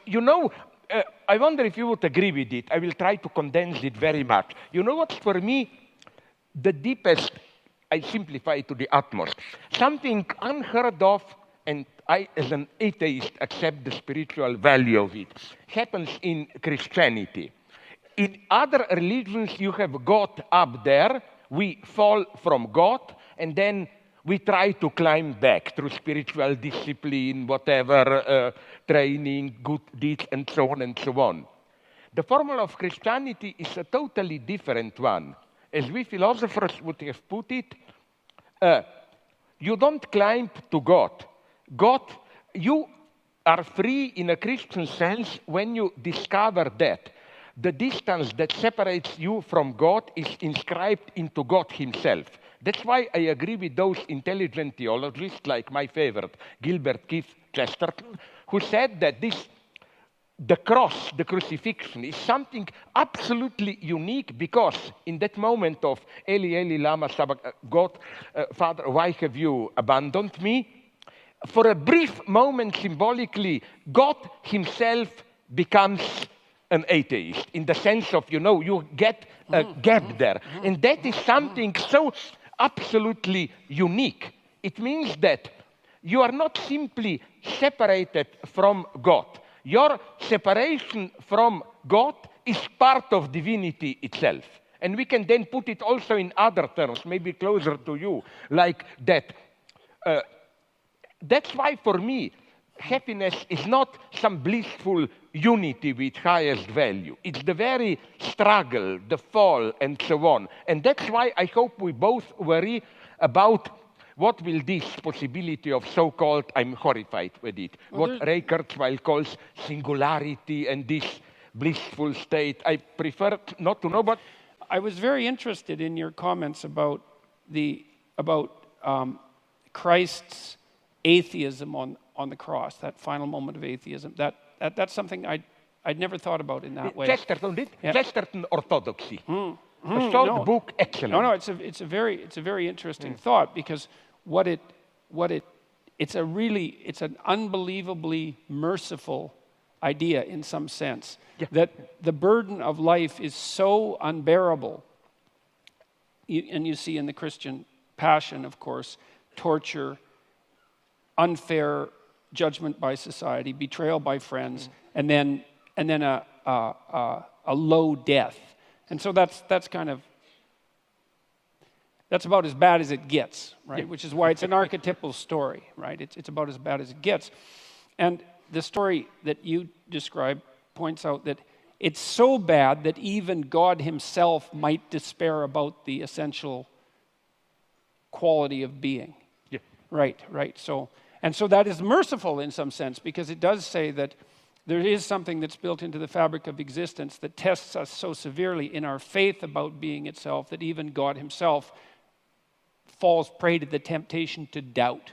You know, I wonder if you would agree with it. I will try to condense it very much. You know what's for me the deepest, I simplify to the utmost, something unheard of, and I, as an atheist, accept the spiritual value of it, happens in Christianity. In other religions, you have God up there, we fall from God, and then we try to climb back through spiritual discipline, whatever, training, good deeds, and so on and so on. The formula of Christianity is a totally different one. As we philosophers would have put it, you don't climb to God. God, you are free in a Christian sense when you discover that the distance that separates you from God is inscribed into God himself. That's why I agree with those intelligent theologists, like my favorite, Gilbert Keith Chesterton, who said that the cross, the crucifixion, is something absolutely unique because in that moment of Eli, Eli, lama sabachthani, God, Father, why have you abandoned me? For a brief moment, symbolically, God himself becomes an atheist in the sense of, you get a gap there. And that is something so absolutely unique. It means that you are not simply separated from God. Your separation from God is part of divinity itself. And we can then put it also in other terms, maybe closer to you, like that. That's why for me, happiness is not some blissful unity with highest value. It's the very struggle, the fall, and so on. And that's why I hope we both worry about what will this possibility of so-called, I'm horrified with it, what Ray Kurzweil calls singularity and this blissful state. I prefer not to know, but I was very interested in your comments about Christ's atheism on the cross, that final moment of atheism. That's something I'd never thought about in that way. Chesterton did. Yeah. Chesterton orthodoxy. A short book, excellent. No, it's a very interesting thought because it's an unbelievably merciful idea in some sense. Yeah. That the burden of life is so unbearable. And you see in the Christian passion, of course, torture, unfair judgment by society, betrayal by friends, and then a low death. And so that's about as bad as it gets, right? Yeah. Which is why it's an archetypal story, right? It's about as bad as it gets. And the story that you describe points out that it's so bad that even God himself might despair about the essential quality of being. Yeah. Right. So that is merciful in some sense because it does say that there is something that's built into the fabric of existence that tests us so severely in our faith about being itself that even God himself falls prey to the temptation to doubt.